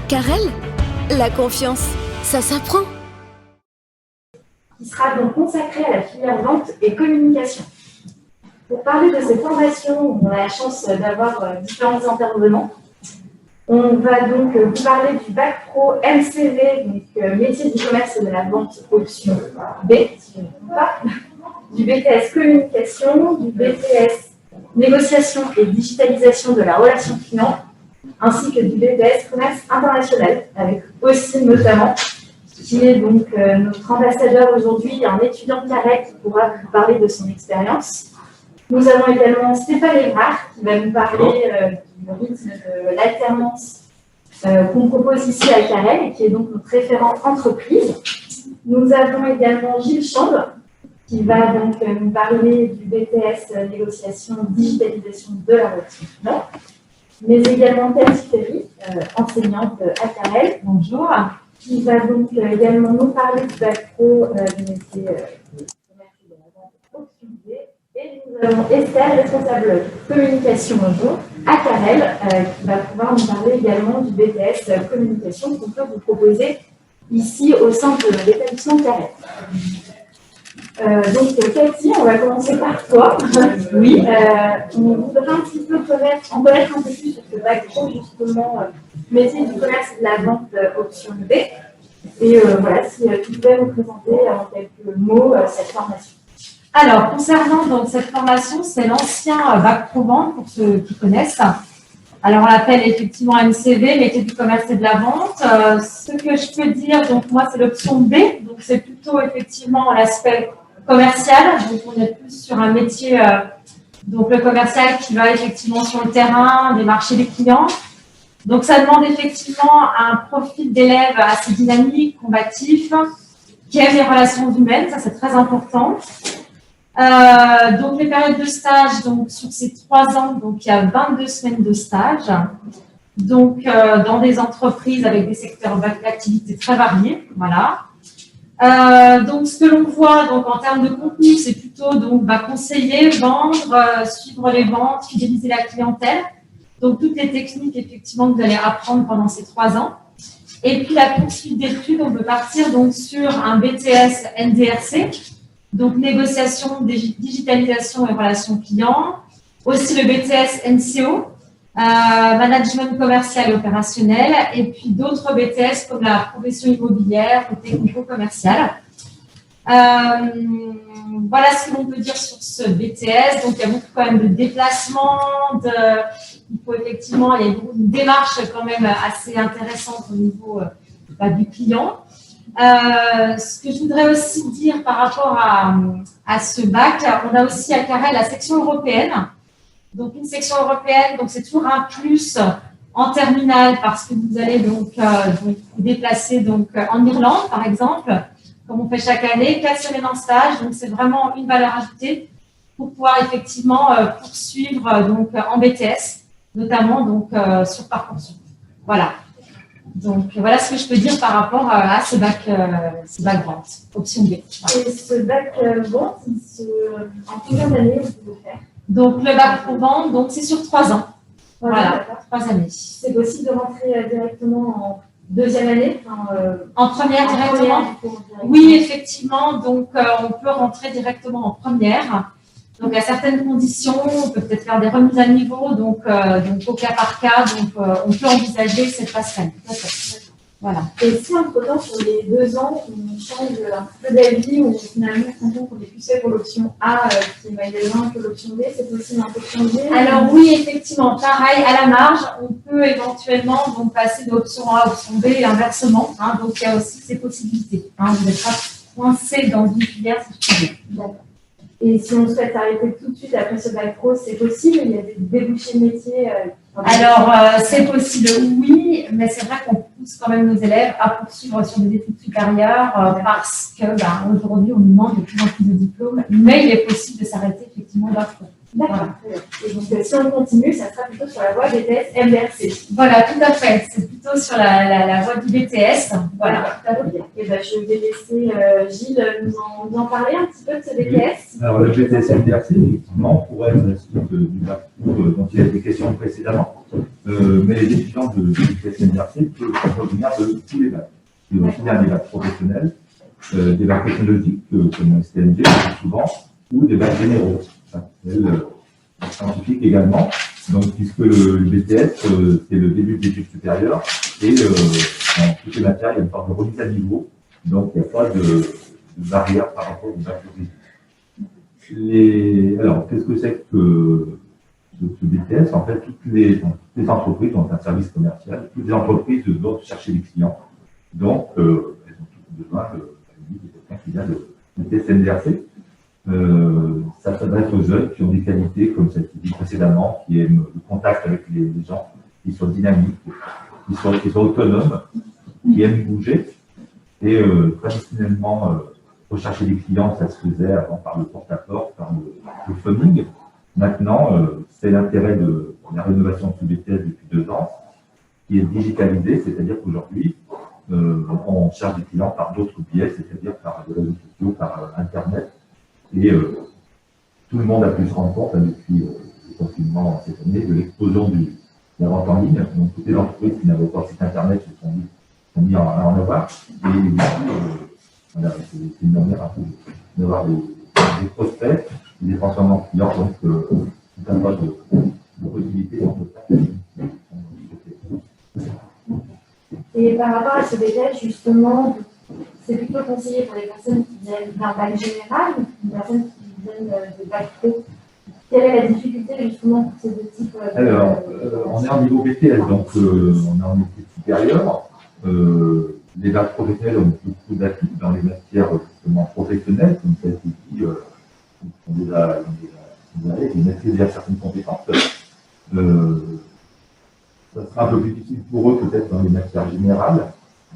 Carrel, la confiance, ça s'apprend. Qui sera donc consacré à la filière vente et communication. Pour parler de cette formation, on a la chance d'avoir différents intervenants. On va donc vous parler du bac pro MCV, donc métier du commerce et de la vente option B, si je ne me trompe pas, du BTS communication, du BTS négociation et digitalisation de la relation client, ainsi que du BTS commerce international, avec aussi notamment, qui est donc notre ambassadeur aujourd'hui, un étudiant de Carrel qui pourra vous parler de son expérience. Nous avons également Stéphane Evrard qui va nous parler du rythme de l'alternance qu'on propose ici à Carrel et qui est donc notre référent entreprise. Nous avons également Gilles Chambre qui va donc nous parler du BTS négociation digitalisation de la relation client, mais également Cathy Ferry, enseignante à Carrel. Bonjour. Qui va donc également nous parler du bac pro du métier de commerce et de la vente option B. Et nous avons Estelle, responsable communication bonjour, à Carrel, qui va pouvoir nous parler également du BTS communication qu'on peut vous proposer ici au sein de l'établissement Carrel. Donc Cathy, on va commencer par toi. Oui. On voudrait un petit peu en connaître un peu plus sur ce bac pro justement métier du commerce et de la vente option B. Et voilà, si tu pouvais nous présenter en quelques mots cette formation. Alors, concernant donc, cette formation, c'est l'ancien bac pro vente pour ceux qui connaissent. Alors, on l'appelle effectivement MCV, métier du commerce et de la vente. Ce que je peux dire, donc moi, c'est l'option B. Donc, c'est plutôt effectivement l'aspect commercial. Donc, on est plus sur un métier, donc le commercial qui va effectivement sur le terrain, démarcher les clients. Donc, ça demande effectivement un profil d'élève assez dynamique, combatif, qui aime les relations humaines. Ça, c'est très important. Donc, les périodes de stage, donc, sur ces 3 ans, donc, il y a 22 semaines de stage. Donc, dans des entreprises avec des secteurs d'activité très variés. Voilà. Donc, ce que l'on voit, donc, en termes de contenu, c'est plutôt, donc, conseiller, vendre, suivre les ventes, fidéliser la clientèle. Donc, toutes les techniques, effectivement, que vous allez apprendre pendant ces 3 ans. Et puis, la poursuite d'études, on peut partir, donc, sur un BTS NDRC. Donc, négociation, digitalisation et relations clients. Aussi le BTS NCO, management commercial et opérationnel. Et puis d'autres BTS comme la profession immobilière ou technico-commerciale. Voilà ce que l'on peut dire sur ce BTS. Donc, il y a beaucoup quand même de déplacements. Il faut effectivement, il y a une démarche quand même assez intéressante au niveau du client. Ce que je voudrais aussi dire par rapport à ce bac, on a aussi à Carrel la section européenne. Donc, une section européenne, donc c'est toujours un plus en terminale parce que vous allez donc vous déplacer donc, en Irlande, par exemple, comme on fait chaque année, 4 semaines en stage. Donc, c'est vraiment une valeur ajoutée pour pouvoir effectivement poursuivre donc, en BTS, notamment donc, sur Parcoursup. Voilà. Donc, voilà ce que je peux dire par rapport à ce bac vente, option B. Voilà. Et ce bac vente, en combien d'années vous pouvez faire? Donc, le bac pour vente, donc c'est sur 3 ans. Voilà, 3 années. C'est possible de rentrer directement en deuxième année en première directement? Oui, effectivement. Donc, on peut rentrer directement en première. Donc, à certaines conditions, on peut peut-être faire des remises à niveau, donc au cas par cas, donc on peut envisager cette passerelle. Voilà. Et si entre-temps, sur les 2 ans, on change un peu d'avis ou finalement on se rend compte qu'on est plus fait pour l'option A qui est magasin que l'option B, c'est possible un peu de changer? Alors oui, effectivement, pareil, à la marge, on peut éventuellement donc, passer de l'option A à l'option B et inversement. Hein, donc, il y a aussi ces possibilités. Hein, vous n'êtes pas coincé dans une filière si je peux dire. D'accord. Et si on souhaite arrêter tout de suite après ce bac pro, c'est possible? Il y a des débouchés de métiers Alors, c'est possible, oui, mais c'est vrai qu'on pousse quand même nos élèves à poursuivre sur des études supérieures parce que aujourd'hui, on nous demande de plus en plus de diplômes, mais il est possible de s'arrêter effectivement bac pro. D'accord. Et donc, si on continue, ça sera plutôt sur la voie BTS MDRC. Voilà, tout à fait. C'est plutôt sur la voie du BTS. Voilà. Ok. Et ben, je vais laisser Gilles nous en parler un petit peu de ce BTS. Alors, le BTS MDRC, effectivement, pourrait être la suite du parcours dont il y a été question précédemment. Mais les étudiants de BTS MDRC peuvent revenir de tous les bacs. Il y a aussi bien des bacs professionnels, des bacs technologiques, comme STMG, souvent, ou des bacs généraux, scientifiques également. Donc, puisque le BTS, c'est le début des études supérieures, et dans toutes les matières, il y a une forme de remise à niveau. Donc, il n'y a pas de barrière par rapport au bac juridique. Alors, qu'est-ce que c'est que ce BTS? En fait, toutes les entreprises ont un service commercial, toutes les entreprises doivent chercher des clients. Donc, elles ont toutes besoin de quelqu'un qui vient de BTS MDRC. Ça s'adresse aux jeunes qui ont des qualités, comme ça a été dit précédemment, qui aiment le contact avec les gens, qui sont dynamiques, qui sont autonomes, qui aiment bouger. Et traditionnellement, rechercher des clients, ça se faisait avant par le porte-à-porte, par le phoning. Maintenant, c'est l'intérêt de la rénovation de ce BTS depuis 2 ans, qui est digitalisé, c'est-à-dire qu'aujourd'hui, on cherche des clients par d'autres biais, c'est-à-dire par les réseaux sociaux, par Internet. Et tout le monde a pu se rendre compte depuis le confinement cette année de l'explosion de la vente en ligne. Donc, toutes les entreprises qui n'avaient pas de site Internet se sont mis à en avoir. Et du coup, voilà, c'est une manière un peu d'avoir des prospects, des transformants clients, donc tout un tas de possibilités. Et par rapport à ce BTS, justement, c'est plutôt conseillé pour les personnes qui viennent d'un bac général ou une personne qui viennent de bac pro. Quelle est la difficulté justement pour ces deux types Alors, on est en niveau BTS, donc on est en études supérieures. Les bacs professionnels ont beaucoup d'atouts dans les matières justement professionnelles, comme ça a été dit, on les maîtrisent déjà certaines compétences. Ça sera un peu plus difficile pour eux peut-être dans les matières générales,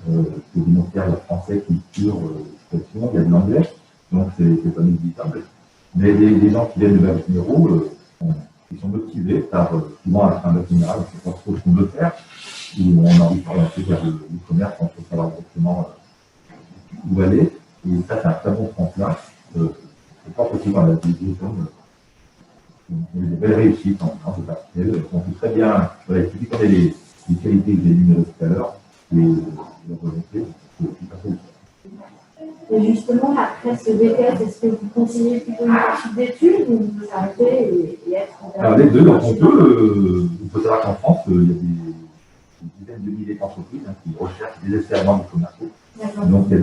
que des matières français, culture, expression, il y a de l'anglais, donc c'est pas négligeable. Mais les gens qui viennent de bac généraux, ils sont motivés par souvent un bac général, on ne sait pas trop ce qu'on veut faire, ou on a envie de s'orienter vers le commerce, on peut savoir exactement où aller. Et ça, c'est un très bon tremplin. C'est pas possible dans la vie. On a des belles réussites en ce partiel. On peut très bien, voilà, il suffit qu'on ait les qualités que j'ai énumérées tout à l'heure, et la volonté, c'est tout à fait. Et justement, après ce BTS, est-ce que vous conseillez plutôt une poursuite d'études ou vous s'arrêter et être... Alors les deux, donc on peut, il faut savoir qu'en France, il y a des dizaines de milliers d'entreprises qui recherchent désespérément des commerciaux. Donc il y a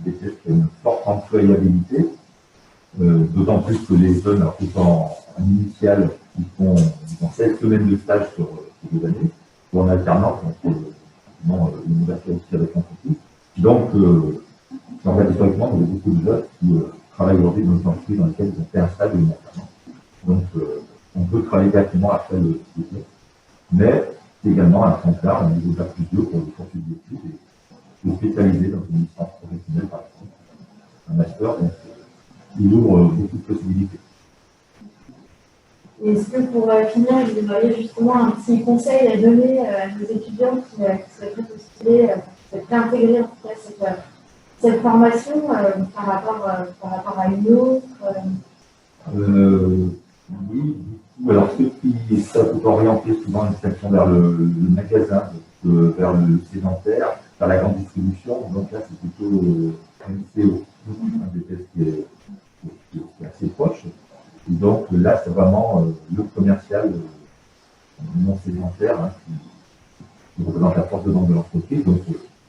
des tests qui ont une forte employabilité, d'autant plus que les jeunes, alors qu'ils sont en initiale, ils font 16 semaines de stage sur 2 années, ou en alternance, donc une ouverture aussi avec l'entreprise. Donc, en fait, historiquement, il y a beaucoup de jeunes qui travaillent aujourd'hui dans des entreprises dans lesquelles ils ont fait un stage ou une alternance. Donc, on peut travailler directement après le BTS. Mais c'est également un tremplin, un niveau bac plus haut pour les poursuites d'études et se spécialiser dans une licence professionnelle, par exemple. Un master, donc, il ouvre beaucoup de possibilités. Est-ce que pour finir, vous auriez justement un petit conseil à donner à nos étudiants qui seraient prêts postuler, qui seraient prêts à intégrer en tout cas cette formation par rapport à une autre Oui, alors ceux qui sont orientés souvent une section vers le magasin, vers le sédentaire, vers la grande distribution, donc là c'est plutôt un lycée, un BTS qui est assez proche. Et donc là c'est vraiment le commercial non sédentaire qui représente la force de vente de l'entreprise, donc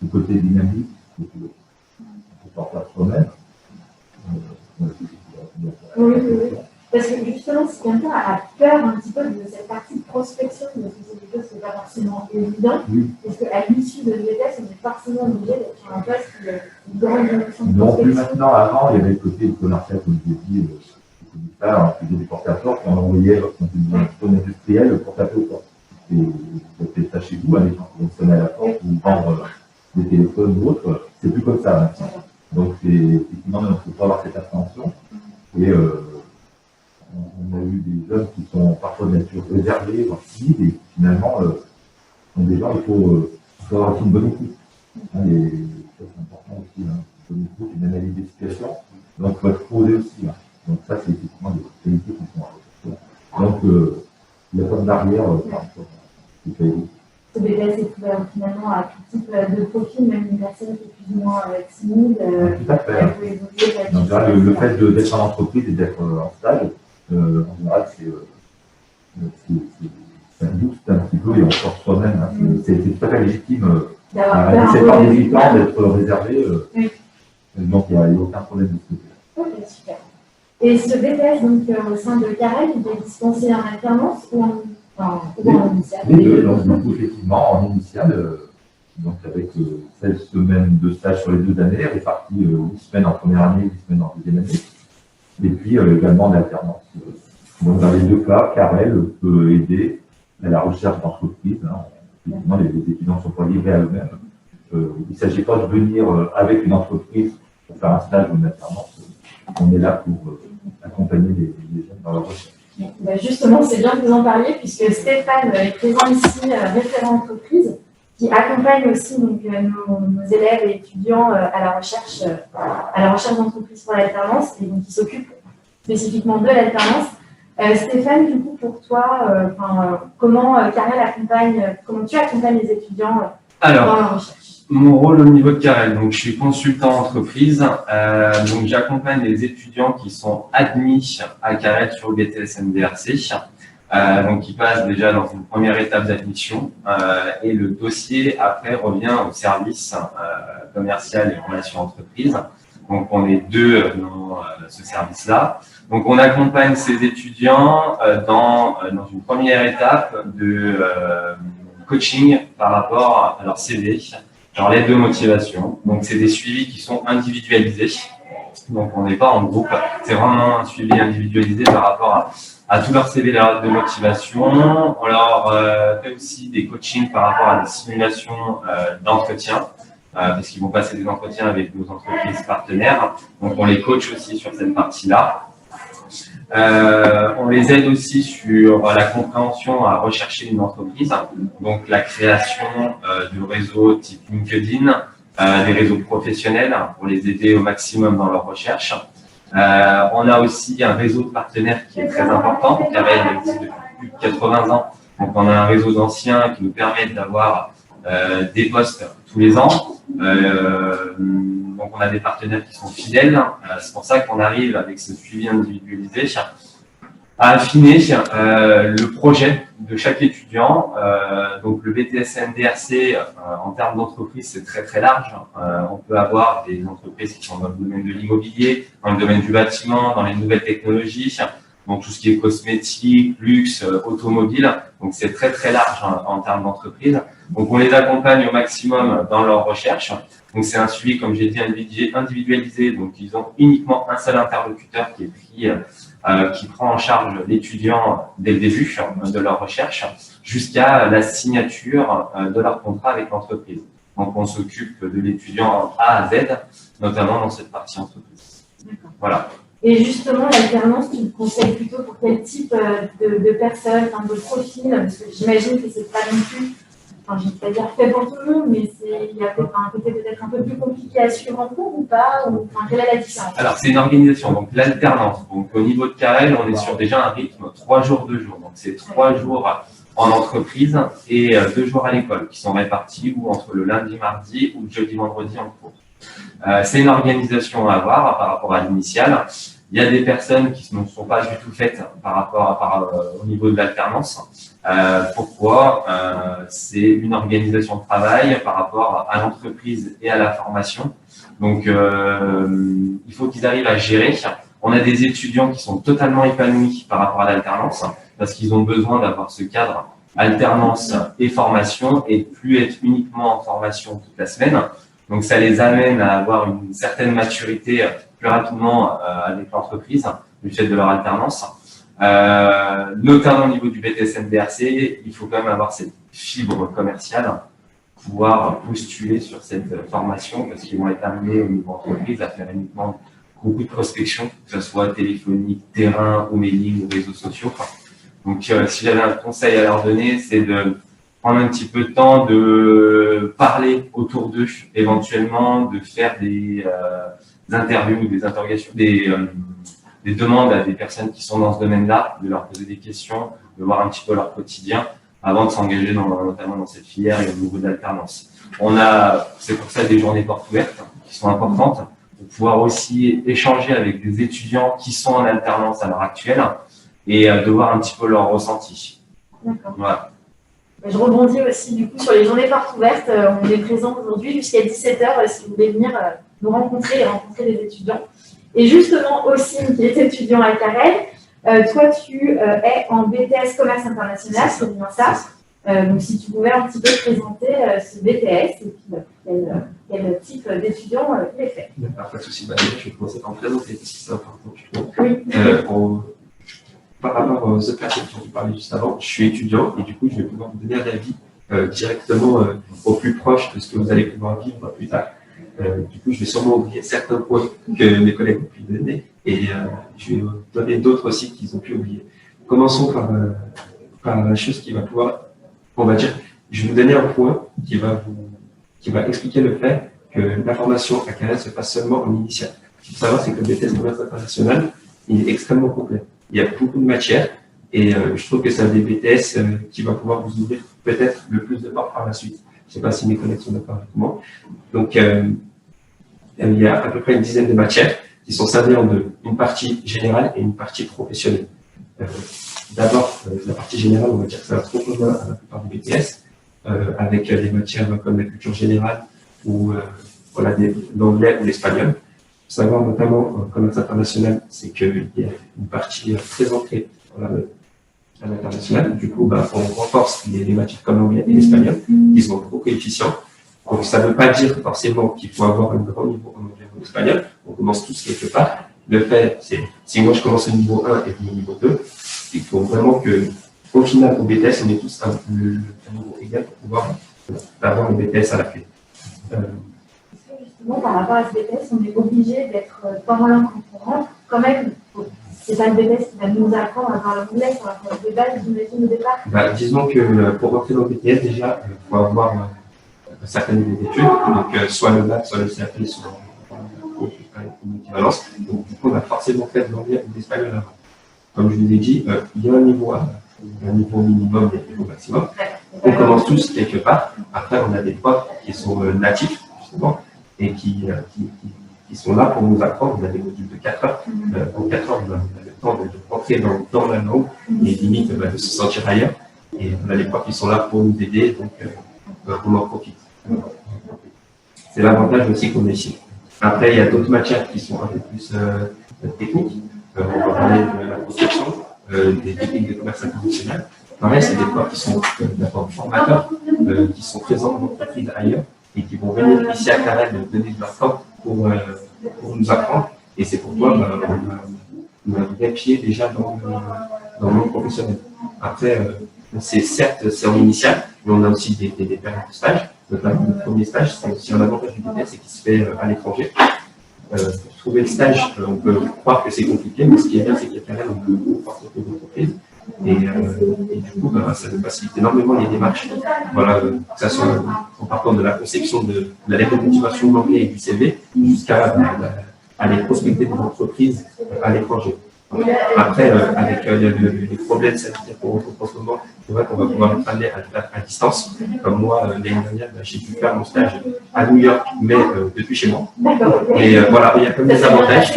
le côté dynamique, on peut sortir soi-même. Oui. Parce que justement, si quelqu'un a peur un petit peu de cette partie de prospection, parce que c'est quelque chose qui n'est pas forcément évident, est-ce qu'à l'issue de l'ETS, on est forcément obligé d'être sur un poste qui a une grande dimension de prospection? Non, plus maintenant. Avant, il y avait le côté commercial, comme je l'ai dit, on faisait des porte-à-porte, et on envoyait dans une zone industrielle le porte-à-porte. Et vous faites ça chez vous, aller sonner à la porte ou vendre des téléphones ou autres. C'est plus comme ça maintenant. Donc, effectivement, il faut pas avoir cette appréhension. Et on a eu des jeunes qui sont parfois de nature réservée, voire timides, et finalement, sont des gens, il faut avoir aussi une bonne écoute. Hein, et ça, c'est important aussi, hein, une bonne écoute, une analyse des situations. Donc, il faut être posé aussi. Hein. Donc, ça, c'est effectivement des qualités qui sont à rechercher. Donc, il n'y a pas de barrière par rapport à ces qualités. Ce BTS est ouvert finalement à tout type de profil, même une personne qui est plus ou moins timide. Tout à fait. Elle peut évoluer. En général, le fait d'être en entreprise et d'être en stage, en général, ça booste un petit peu et on sort soi-même. Hein. C'est tout à fait légitime à 17 ans, 18 ans d'être réservé. Oui. Donc, il n'y a aucun problème de ce côté. Ok, super. Et ce BTS, donc, au sein de Carrel, il est dispensé en alternance ou en initiale? Les deux, donc effectivement, en initiale, donc avec 16 semaines de stage sur les 2 années, réparties 8 semaines en première année, 8 semaines en deuxième année, et puis également en alternance. Donc dans les 2 cas, Carrel peut aider à la recherche d'entreprise. Hein. Effectivement, les étudiants ne sont pas livrés à eux-mêmes. Il ne s'agit pas de venir avec une entreprise pour faire un stage ou une alternance. On est là pour accompagner les jeunes dans leur recherche. Ben justement, c'est bien que vous en parliez, puisque Stéphane est présent ici, référent entreprise, qui accompagne aussi donc, nos élèves et étudiants à la recherche d'entreprise pour l'alternance, et donc qui s'occupe spécifiquement de l'alternance. Stéphane, du coup, pour toi, comment comment tu accompagnes les étudiants dans la recherche? Mon rôle au niveau de Carrel, donc je suis consultant entreprise, donc j'accompagne les étudiants qui sont admis à Carrel sur le BTS MDRC, donc qui passent déjà dans une première étape d'admission et le dossier après revient au service commercial et relations entreprises. Donc on est 2 dans ce service-là. Donc on accompagne ces étudiants dans une première étape de coaching par rapport à leur CV. Alors, l'aide de motivation, donc c'est des suivis qui sont individualisés, donc on n'est pas en groupe, c'est vraiment un suivi individualisé par rapport à tout leur CV, leur aide de motivation. On leur fait aussi des coachings par rapport à des simulations d'entretien, parce qu'ils vont passer des entretiens avec nos entreprises partenaires, donc on les coach aussi sur cette partie-là. On les aide aussi sur la compréhension à rechercher une entreprise, donc la création de réseaux type LinkedIn, des réseaux professionnels pour les aider au maximum dans leur recherche. On a aussi un réseau de partenaires qui est très important, car il existe depuis plus de 80 ans. Donc on a un réseau d'anciens qui nous permettent d'avoir des postes tous les ans. Donc on a des partenaires qui sont fidèles. C'est pour ça qu'on arrive avec ce suivi individualisé à affiner le projet de chaque étudiant. Donc le BTS MDRC, en termes d'entreprise, c'est très très large. On peut avoir des entreprises qui sont dans le domaine de l'immobilier, dans le domaine du bâtiment, dans les nouvelles technologies, donc tout ce qui est cosmétique, luxe, automobile. Donc c'est très très large en termes d'entreprise. Donc on les accompagne au maximum dans leur recherche. Donc c'est un suivi, comme j'ai dit, individualisé. Donc ils ont uniquement un seul interlocuteur qui est pris, qui prend en charge l'étudiant dès le début de leur recherche jusqu'à la signature de leur contrat avec l'entreprise. Donc on s'occupe de l'étudiant A à Z, notamment dans cette partie entreprise. Voilà. Et justement, l'alternance, tu le conseilles plutôt pour quel type de personnes, de profil? Parce que j'imagine que c'est pas non plus, je ne vais pas dire fait pour tout le monde, mais il y a peut-être un côté peut-être un peu plus compliqué à suivre en cours ou pas, quelle est la différence? Alors, c'est une organisation, donc l'alternance. Donc, au niveau de Carrel, on est sur déjà un rythme 3 jours, 2 jours. Donc, c'est 3 jours en entreprise et 2 jours à l'école qui sont répartis ou entre le lundi, mardi ou le jeudi, vendredi en cours. C'est une organisation à avoir par rapport à l'initiale. Il y a des personnes qui ne sont pas du tout faites par rapport au niveau de l'alternance. Pourquoi? C'est une organisation de travail par rapport à l'entreprise et à la formation. Donc, il faut qu'ils arrivent à gérer. On a des étudiants qui sont totalement épanouis par rapport à l'alternance parce qu'ils ont besoin d'avoir ce cadre alternance et formation et de plus être uniquement en formation toute la semaine. Donc, ça les amène à avoir une certaine maturité plus rapidement avec l'entreprise du fait de leur alternance. Notamment au niveau du BTS MDRC, il faut quand même avoir cette fibre commerciale, pouvoir postuler sur cette formation parce qu'ils vont être amenés au niveau entreprise à faire uniquement beaucoup de prospection, que ce soit téléphonique, terrain, ou mailing, ou réseaux sociaux. Donc, si j'avais un conseil à leur donner, c'est de prendre un petit peu de temps de parler autour d'eux, éventuellement de faire des interviews, des interrogations, des demandes à des personnes qui sont dans ce domaine-là, de leur poser des questions, de voir un petit peu leur quotidien avant de s'engager notamment dans cette filière et au niveau de l'alternance. C'est pour ça des journées portes ouvertes qui sont importantes pour pouvoir aussi échanger avec des étudiants qui sont en alternance à l'heure actuelle et de voir un petit peu leur ressenti. D'accord. Voilà. Je rebondis aussi du coup sur les journées portes ouvertes. On est présent aujourd'hui jusqu'à 17h si vous voulez venir nous rencontrer et rencontrer des étudiants. Et justement, Ossine, qui est étudiant à Carrel, toi tu es en BTS Commerce International, c'est bien ça. Donc si tu pouvais un petit peu présenter ce BTS et puis quel type d'étudiant il est fait. Pas de souci. Déjà, je vais commencer par me présenter parce que c'est important, je trouve. Oui. Par rapport aux autres personnes dont tu parlais juste avant, je suis étudiant et du coup, je vais pouvoir vous donner un avis directement au plus proche de ce que vous allez pouvoir vivre plus tard. Du coup, je vais sûrement oublier certains points que mes collègues ont pu donner et je vais donner d'autres aussi qu'ils ont pu oublier. Commençons par la chose qui va pouvoir, on va dire, je vais vous donner un point qui va expliquer le fait que la formation à Carrel se passe seulement en initial. Ce qu'il faut savoir, c'est que le BTS Commerce International, il est extrêmement complet. Il y a beaucoup de matières et je trouve que c'est un des BTS qui va pouvoir vous ouvrir peut-être le plus de portes par la suite. Je ne sais pas si mes collègues sont d'accord avec moi. Donc, il y a à peu près une dizaine de matières qui sont scindées en deux, une partie générale et une partie professionnelle. D'abord, la partie générale, on va dire que c'est un trop commun à la plupart des BTS, avec des matières comme la culture générale ou l'anglais ou l'espagnol. Savoir notamment en commerce international, c'est qu'il y a une partie très ancrée à l'international. Du coup, on renforce les matières comme l'anglais et l'espagnol, qui sont gros coefficients. Donc, ça ne veut pas dire forcément qu'il faut avoir un grand niveau en anglais ou en espagnol. On commence tous quelque part. Le fait, c'est si moi je commence au niveau 1 et au niveau 2, il faut vraiment que, au final, au BTS, on est tous le niveau égal pour pouvoir avoir le BTS à la clé. Justement, par rapport à ce BTS, on est obligé d'être parlant quand on rentre. Quand même, c'est pas le BTS qui va nous apprendre à parler anglais, ça va faire des bases, j'imagine, au départ. Disons que pour rentrer dans le BTS, déjà, il faut avoir un certain niveau d'études, donc soit le bac, soit le CAP, soit une équivalence. Donc, du coup, on a forcément fait de l'anglais ou de l'espagnol avant. Comme je vous ai dit, il y a un niveau minimum et un niveau maximum. On commence tous quelque part. Après, on a des profs qui sont natifs, justement, et qui sont là pour nous apprendre. On a des modules de 4 heures. En 4 heures, on a le temps de rentrer dans la langue et limite de se sentir ailleurs. Et on a les profs qui sont là pour nous aider, donc on en profite. C'est l'avantage aussi qu'on est ici. Après, il y a d'autres matières qui sont un peu plus techniques. On va parler de la prospection, des techniques de commerce international. Pareil, c'est des profs qui sont d'abord formateurs, qui sont présents en entreprise ailleurs et qui vont venir ici à Carrel donner de leur temps pour nous apprendre. Et c'est pourquoi on a un vrai pied déjà dans le monde professionnel. Après, c'est en initial, mais on a aussi des périodes de stage. Notamment, le premier stage, c'est aussi un avantage du BTS, c'est qu'il se fait à l'étranger. Trouver le stage, on peut croire que c'est compliqué, mais ce qui est bien, c'est qu'il y a quand même une forte d'entreprise. Et du coup, ça nous facilite énormément les démarches. Voilà, que ce soit en partant de la conception de la lettre de motivation de l'anglais et du CV, jusqu'à aller prospecter des entreprises à l'étranger. Après, avec les problèmes sanitaires qu'on rencontre en ce moment, c'est vrai qu'on va pouvoir être amené à le faire à distance. Comme moi, l'année dernière, j'ai pu faire mon stage à New York, mais depuis chez moi. Et voilà, il y a comme des avantages.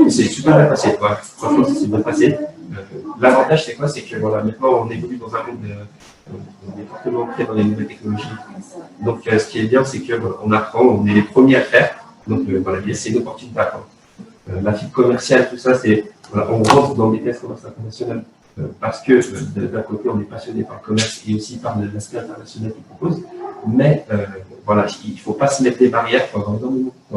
C'est super bien passé. Ouais. Franchement, c'est bien passé. L'avantage, c'est quoi? C'est que voilà, maintenant, on évolue dans un monde, on est fortement ancré dans les nouvelles technologies. Donc, ce qui est bien, c'est qu'on apprend, on est les premiers à faire. Donc, voilà, c'est une opportunité à apprendre. La fibre commerciale, tout ça, c'est. Voilà, on rentre dans des tests commerce international parce que d'un côté on est passionné par le commerce et aussi par l'aspect international qu'il propose, mais voilà, il ne faut pas se mettre des barrières, il faut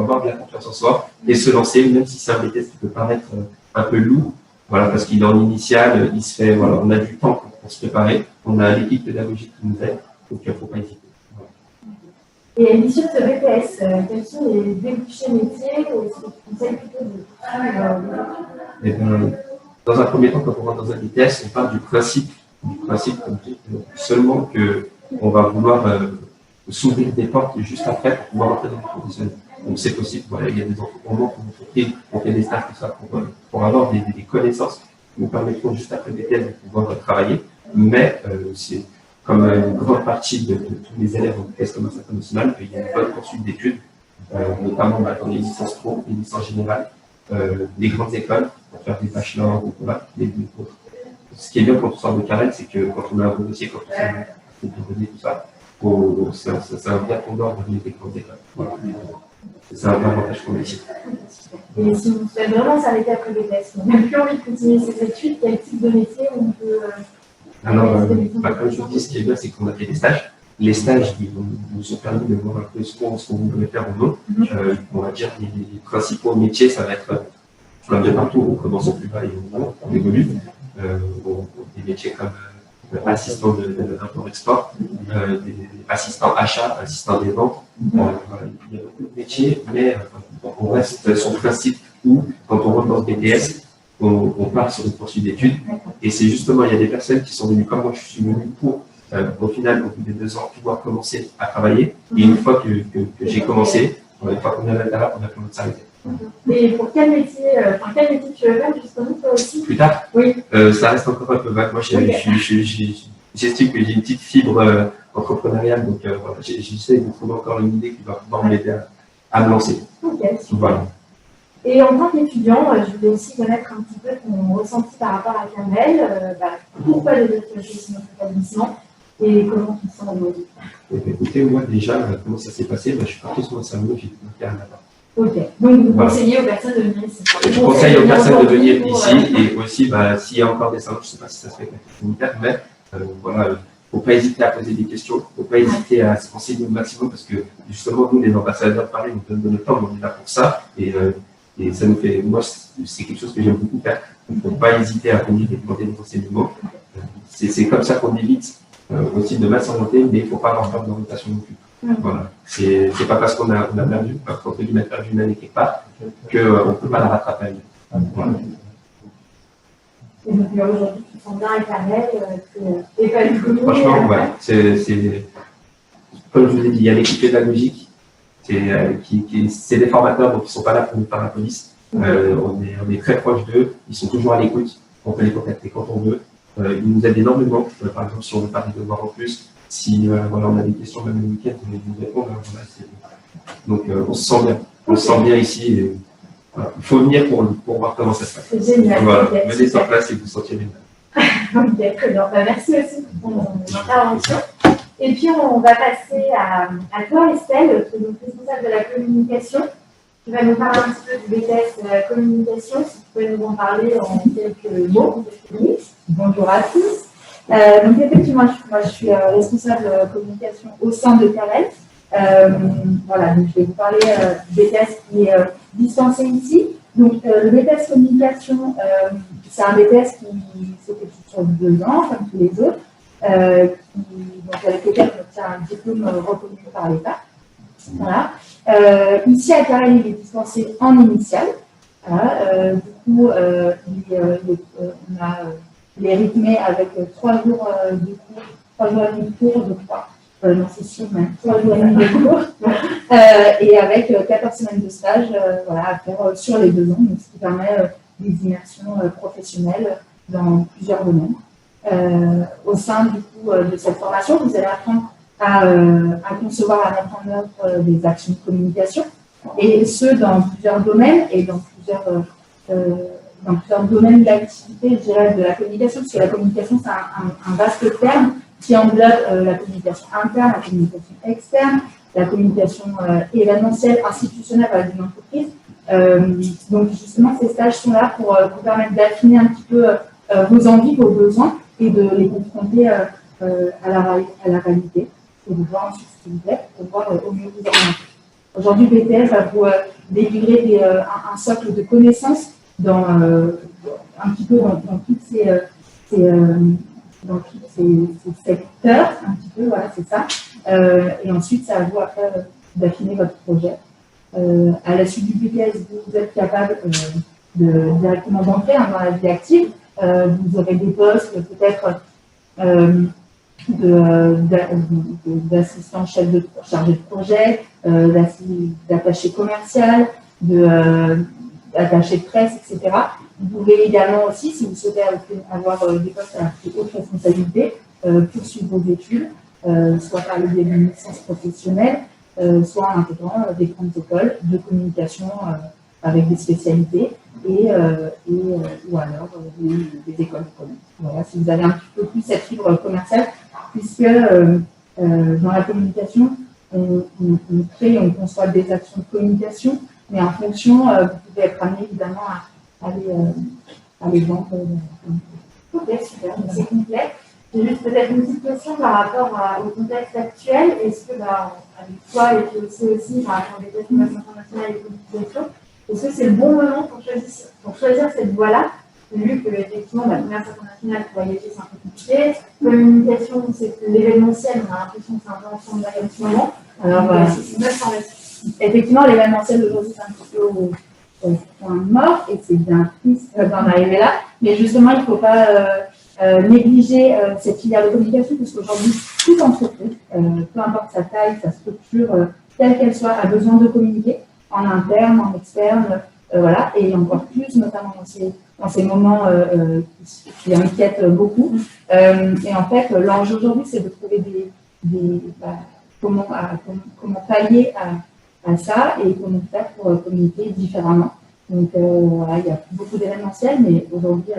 avoir de la confiance en soi et se lancer, même si c'est un BTS qui peut paraître un peu lourd, voilà, parce qu'il est en initial, il se fait, voilà, on a du temps pour se préparer, on a l'équipe pédagogique qui nous aide, donc il ne faut pas hésiter. Et Et à l'issue de ce BTS, quels sont les débouchés métiers ou est-ce que tu conseilles plutôt de poursuivre Eh ben, dans un premier temps, quand on rentre dans un BTS, on parle du principe comme tu dis, seulement qu'on va vouloir s'ouvrir des portes juste après pour pouvoir entrer dans le professionnel. Donc c'est possible, voilà, il y a des entreprises, on fait des stages, tout ça, pour avoir des connaissances qui nous permettront juste après le BTS de pouvoir travailler. Mais c'est comme une grande partie de tous les élèves en BTS commerce international, il y a une bonne poursuite d'études, notamment dans les licences pro, les licences générales, les grandes écoles, pour faire des bachelors, ou voilà, ce qui est bien quand on sort de Carrel, c'est que quand on a un bon dossier, quand on sort des données, tout ça, c'est un bien fondeur de venir des grandes écoles. Voilà. C'est un avantage pour le métier. Et si vous souhaitez vraiment s'arrêter après le BTS, on n'a plus envie de continuer ses études, quel type de métier on peut. Alors, comme je vous dis, ce qui est bien, c'est qu'on a fait des stages. Les stages, ils nous ont permis de voir un peu ce qu'on voulait faire ou non. On va dire les principaux métiers, ça va être un peu partout. On commence au plus bas et on évolue. Des métiers comme assistant d'import-export, assistant achat, assistant des ventes. Il y a beaucoup de métiers, mais on reste sur le principe où, quand on rentre dans ce BTS, on part sur une poursuite d'études. Et c'est justement, il y a des personnes qui sont venues comme moi, je suis venu pour, au final, au bout de 2 ans, pouvoir commencer à travailler. Et une fois que j'ai commencé, une fois qu'on est à l'intérieur, on a pu s'arrêter. Et pour quel métier tu veux faire justement toi aussi? Plus tard, oui. Ça reste encore un peu vague. Moi, j'estime que j'ai une petite fibre entrepreneuriale, donc voilà, j'essaie de trouver encore une idée qui va pouvoir m'aider à me lancer. Ok, voilà. Et en tant qu'étudiant, je voulais aussi connaître un petit peu ton ressenti par rapport à Carmel, pourquoi les autres choisi notre établissement et comment tu te sens aujourd'hui. Écoutez, moi déjà, comment ça s'est passé, je suis parti sur mon cerveau, j'ai découvert là-bas. Ok, donc vous conseillez aux personnes de venir ici. Je conseille aux personnes de venir ici et aussi, s'il y a encore des salons, je ne sais pas si ça se fait avec la communautaire, mais voilà, il ne faut pas hésiter à poser des questions, il ne faut pas hésiter à se renseigner au maximum parce que justement, nous, les ambassadeurs de Paris, nous donnent notre temps, on est là pour ça et ça nous fait, moi, c'est quelque chose que j'aime beaucoup faire. Il ne faut pas hésiter à venir et demander des renseignements. C'est comme ça qu'on évite aussi de mal s'orienter, mais il ne faut pas avoir peur d'orientation non plus. Voilà. C'est pas parce qu'on a perdu, quand on a perdu une année quelque part, qu'on ne peut pas la rattraper. Voilà. Et donc aujourd'hui, tu te sens bien avec Carmel, et pas du coup. Franchement, ouais, c'est comme je vous ai dit, il y a l'équipe pédagogique, c'est des formateurs, donc ils ne sont pas là pour nous faire la police. On est très proche d'eux, ils sont toujours à l'écoute, on peut les contacter quand on veut. Ils nous aident énormément, par exemple, si on veut pas des devoirs en plus, si voilà, on a des questions même le week-end, ils nous répondent. Voilà, donc on se sent bien ici. Et, voilà. Il faut venir pour voir comment ça se passe. C'est génial. Voilà. Venez sur place et vous sentirez bien. Ok, très bien. Merci aussi pour ton intervention. Et puis on va passer à toi, Estelle, qui est donc responsable de la communication. Tu vas nous parler un petit peu du BTS de la communication, si tu peux nous en parler en quelques mots. Bonjour à tous. Donc effectivement, moi je suis responsable de communication au sein de Carrel. Voilà, donc je vais vous parler du BTS qui est dispensé ici. Donc le BTS communication, c'est un BTS qui s'effectue sur 2 ans, comme tous les autres, avec lequel on obtient un diplôme reconnu par l'État. Voilà. Ici à Carrel, il est dispensé en initial. Voilà. Du coup, il est rythmé avec 3 jours de cours, 3 jours et demi de cours, je crois. Non, c'est sûr, même 3 jours et demi de cours. Et avec 14 semaines de stage voilà, à faire sur les 2 ans, donc, ce qui permet des immersions professionnelles dans plusieurs domaines. Au sein du coup, de cette formation, vous allez apprendre à concevoir, à mettre en œuvre des actions de communication, et ce dans plusieurs domaines et dans plusieurs domaines d'activité, je dirais, de la communication, parce que la communication, c'est un vaste terme qui englobe la communication interne, la communication externe, la communication événementielle, institutionnelle avec une entreprise. Donc, justement, ces stages sont là pour vous permettre d'affiner un petit peu vos envies, vos besoins, et de les confronter à la réalité, et de voir ensuite ce qui vous plaît, pour pouvoir au mieux vous orienter. Aujourd'hui, BTS va vous délivrer un socle de connaissances un petit peu dans tous ces secteurs, un petit peu, voilà, c'est ça. Et ensuite, c'est à vous après d'affiner votre projet. À la suite du BTS, vous êtes capable directement d'entrer dans la vie active. Vous aurez des postes peut-être d'assistant chargé de projet, d'attaché commercial, d'attaché de presse, etc. Vous pouvez également aussi, si vous souhaitez avoir des postes à plus haute responsabilité, poursuivre vos études, soit par le biais d'une licence professionnelle, soit en intégrant des grandes écoles de communication avec des spécialités ou alors des écoles de commerce. Voilà, si vous avez un petit peu plus cette fibre commerciale, puisque dans la communication, on crée, on conçoit des actions de communication, mais en fonction, vous pouvez être amené évidemment à les vendre. Ok, super, c'est complet. J'ai juste peut-être une petite question par rapport au contexte actuel. Est-ce que, avec toi et puis aussi par rapport aux commerces internationales et communication, est-ce que c'est le bon moment pour choisir cette voie-là, vu que effectivement, le commerce international pour voyager, c'est un peu compliqué. Communication, c'est l'événementiel, on a l'impression que c'est un peu ensemble en ce moment. Alors, voilà. C'est une information. Effectivement, l'événementiel aujourd'hui, c'est un petit peu au point mort, et c'est bien triste d'en arriver là. Mais justement, il ne faut pas négliger cette filière de communication, parce qu'aujourd'hui, toute entreprise, peu importe sa taille, sa structure, quelle qu'elle soit, a besoin de communiquer en interne, en externe, voilà, et encore plus, notamment dans ces moments qui inquiètent beaucoup. Et en fait, l'enjeu aujourd'hui, c'est de trouver comment pallier à ça et comment faire pour communiquer différemment. Donc, voilà, il y a beaucoup d'événementiels, mais aujourd'hui,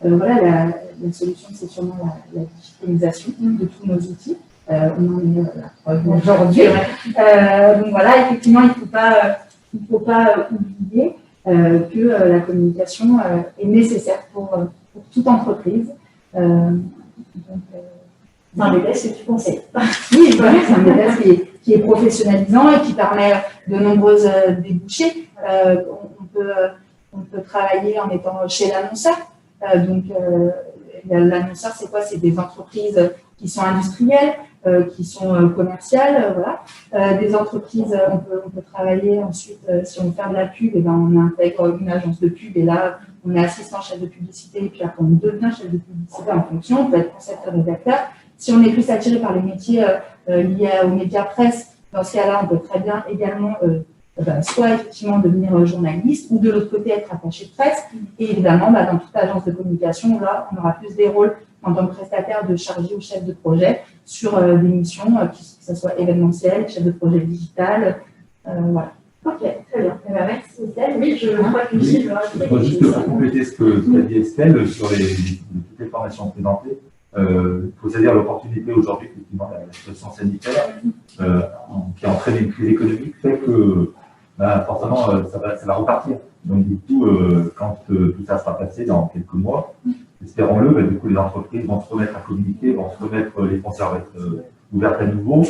voilà, la solution, c'est sûrement la digitalisation de tous nos outils. On en est là aujourd'hui. Donc voilà, effectivement, il ne faut pas oublier que la communication est nécessaire pour toute entreprise. C'est un BTS que tu conseilles. Oui, voilà, c'est un BTS qui est professionnalisant et qui permet de nombreuses débouchés. On peut travailler en étant chez l'annonceur. Donc, l'annonceur, c'est quoi? C'est des entreprises qui sont industrielles, qui sont commerciales, voilà. Des entreprises, on peut travailler ensuite, si on veut faire de la pub, et ben on intègre une agence de pub, et là, on est assistant chef de publicité, et puis après, on devient chef de publicité en fonction, on peut être concepteur rédacteur. Si on est plus attiré par les métiers liés aux médias presse, dans ce cas-là, on peut très bien également soit effectivement devenir journaliste ou de l'autre côté être attaché de presse. Et évidemment, dans toute agence de communication, là, on aura plus des rôles en tant que prestataire de chargé ou chef de projet sur des missions, que ce soit événementiel, chef de projet digital. Voilà. Ok, très bien. Merci Estelle. Oui, je crois que Michel va Je voudrais juste compléter ce qu'a dit Estelle sur toutes les formations présentées. Il faut saisir l'opportunité aujourd'hui, effectivement, la situation sanitaire qui a entraîné une crise économique fait que forcément ça va repartir. Donc du coup, quand tout ça sera passé dans quelques mois, espérons-le, du coup les entreprises vont se remettre à communiquer, vont se remettre, les frontières vont être ouvertes à nouveau,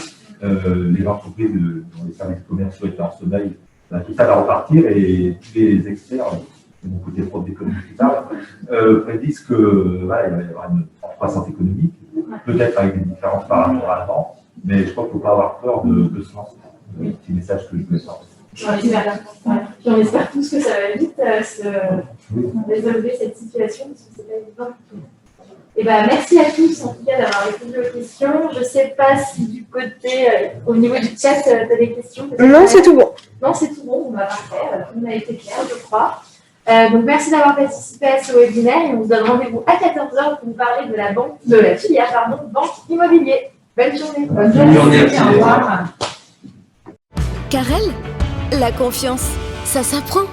les entreprises dont les services commerciaux étaient en sommeil, tout ça va repartir et tous les experts, de mon côté prof d'économie plus tard, prédisent que il va y avoir une croissance économique, peut-être avec des différences par rapport à avant, mais je crois qu'il ne faut pas avoir peur de se lancer. C'est un petit message que je voulais faire. Puis on espère tous que ça va vite résolver cette situation, parce que c'est pas évident. Et merci à tous en tout cas d'avoir répondu aux questions. Je ne sais pas si du côté, au niveau du chat, tu as des questions. Non, c'est tout bon. Non, c'est tout bon, on va parfait. On a été clair, je crois. Donc merci d'avoir participé à ce webinaire et on vous donne rendez-vous à 14h pour vous parler de la filière banque immobilier. Bonne journée. Bonne journée. Au revoir. Carrel, la confiance, ça s'apprend.